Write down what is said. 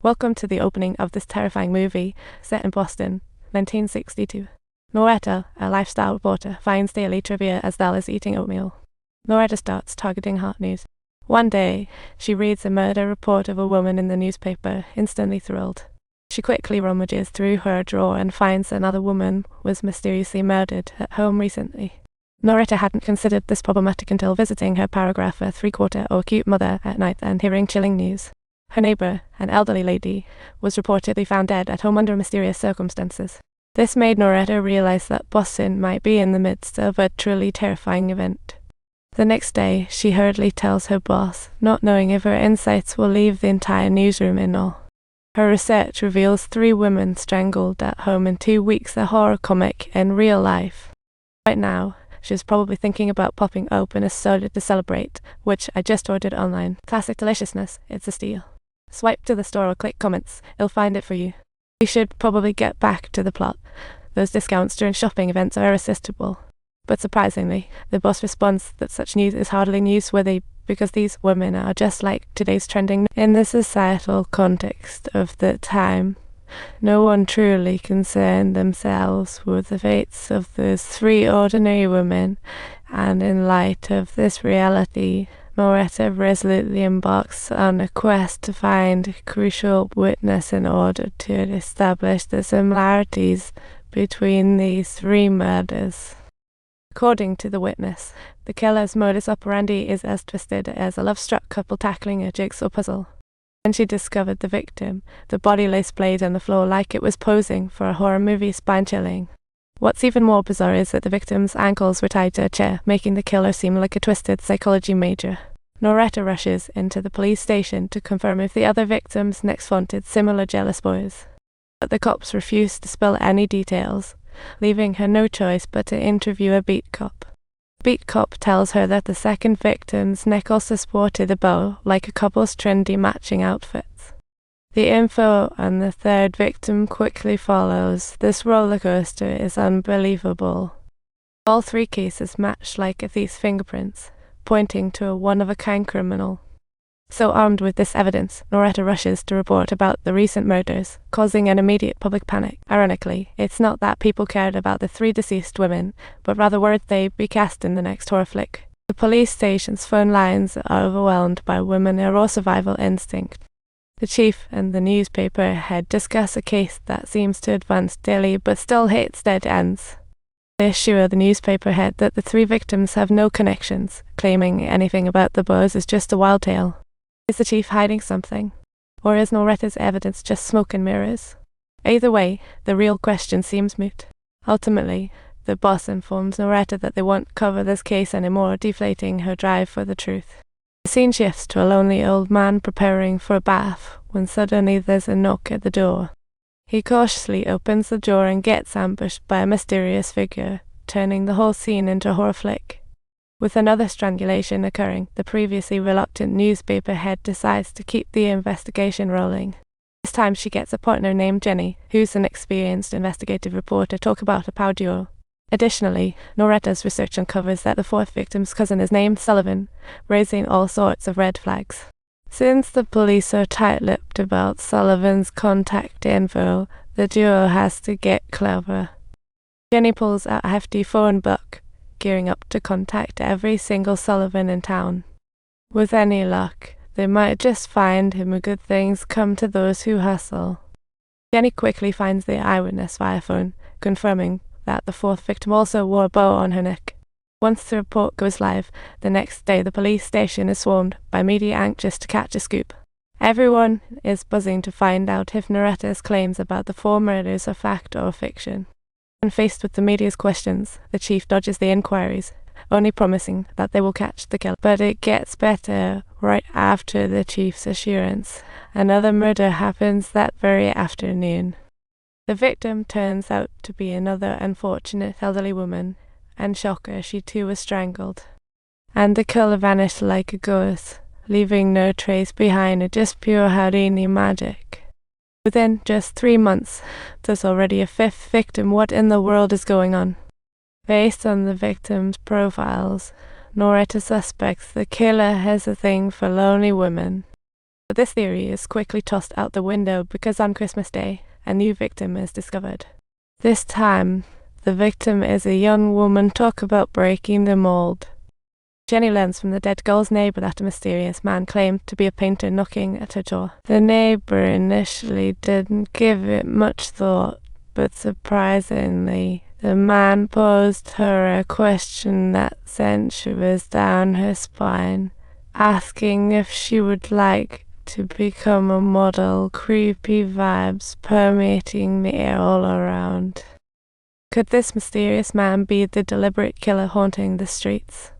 Welcome to the opening of this terrifying movie set in Boston, 1962. Noretta, a lifestyle reporter, finds daily trivia as Dal is eating oatmeal. Noretta starts targeting hot news. One day, she reads a murder report of a woman in the newspaper, instantly thrilled. She quickly rummages through her drawer and finds another woman was mysteriously murdered at home recently. Noretta hadn't considered this problematic until visiting her paragrapher, three-quarter or cute mother at night and hearing chilling news. Her neighbor, an elderly lady, was reportedly found dead at home under mysterious circumstances. This made Noretta realize that Boston might be in the midst of a truly terrifying event. The next day, she hurriedly tells her boss, not knowing if her insights will leave the entire newsroom in awe. Her research reveals 3 women strangled at home in 2 weeks, a horror comic in real life. Right now, she's probably thinking about popping open a soda to celebrate, which I just ordered online. Classic deliciousness, it's a steal. Swipe to the store or click comments, it'll find it for you. We should probably get back to the plot. Those discounts during shopping events are irresistible. But surprisingly, the boss responds that such news is hardly newsworthy because these women are just like today's trending in the societal context of the time. No one truly concerned themselves with the fates of those 3 ordinary women, and in light of this reality, Noretta resolutely embarks on a quest to find a crucial witness in order to establish the similarities between these 3 murders. According to the witness, the killer's modus operandi is as twisted as a love-struck couple tackling a jigsaw puzzle. When she discovered the victim, the body lay splayed on the floor like it was posing for a horror movie, spine-chilling. What's even more bizarre is that the victim's ankles were tied to a chair, making the killer seem like a twisted psychology major. Noretta rushes into the police station to confirm if the other victims next flaunted similar jealous boys. But the cops refuse to spill any details, leaving her no choice but to interview a beat cop. The beat cop tells her that the second victim's neck also sported a bow, like a couple's trendy matching outfits. The info on the 3rd victim quickly follows. This roller coaster is unbelievable. All 3 cases match like a thief's fingerprints, pointing to a one-of-a-kind criminal. So armed with this evidence, Noretta rushes to report about the recent murders, causing an immediate public panic. Ironically, it's not that people cared about the 3 deceased women, but rather worried they'd be cast in the next horror flick. The police station's phone lines are overwhelmed by women and raw survival instinct. The chief and the newspaper head discuss a case that seems to advance daily but still hits dead ends. They assure the newspaper head that the 3 victims have no connections, claiming anything about the boys is just a wild tale. Is the chief hiding something? Or is Noretta's evidence just smoke and mirrors? Either way, the real question seems moot. Ultimately, the boss informs Noretta that they won't cover this case anymore, deflating her drive for the truth. The scene shifts to a lonely old man preparing for a bath, when suddenly there's a knock at the door. He cautiously opens the door and gets ambushed by a mysterious figure, turning the whole scene into a horror flick. With another strangulation occurring, the previously reluctant newspaper head decides to keep the investigation rolling. This time she gets a partner named Jenny, who's an experienced investigative reporter, talk about a power duo. Additionally, Noretta's research uncovers that the 4th victim's cousin is named Sullivan, raising all sorts of red flags. Since the police are tight-lipped about Sullivan's contact info, the duo has to get clever. Jenny pulls out a hefty phone book, gearing up to contact every single Sullivan in town. With any luck, they might just find him, and good things come to those who hustle. Jenny quickly finds the eyewitness via phone, confirming that the 4th victim also wore a bow on her neck. Once the report goes live, the next day the police station is swarmed by media anxious to catch a scoop. Everyone is buzzing to find out if Noretta's claims about the 4 murders are fact or fiction. When faced with the media's questions, the chief dodges the inquiries, only promising that they will catch the killer. But it gets better. Right after the chief's assurance, another murder happens that very afternoon. The victim turns out to be another unfortunate elderly woman, and shocker, she too was strangled. And the killer vanished like a ghost, leaving no trace behind her, just pure Houdini magic. Within just 3 months, there's already a 5th victim. What in the world is going on? Based on the victims' profiles, Noretta suspects the killer has a thing for lonely women. But But this theory is quickly tossed out the window because on Christmas Day, a new victim is discovered. This time, the victim is a young woman. Talk about breaking the mold. Jenny learns from the dead girl's neighbor that a mysterious man claimed to be a painter knocking at her door. The neighbor initially didn't give it much thought, but surprisingly, the man posed her a question that sent shivers down her spine, asking if she would like to become a model. Creepy vibes permeating the air all around. Could this mysterious man be the deliberate killer haunting the streets?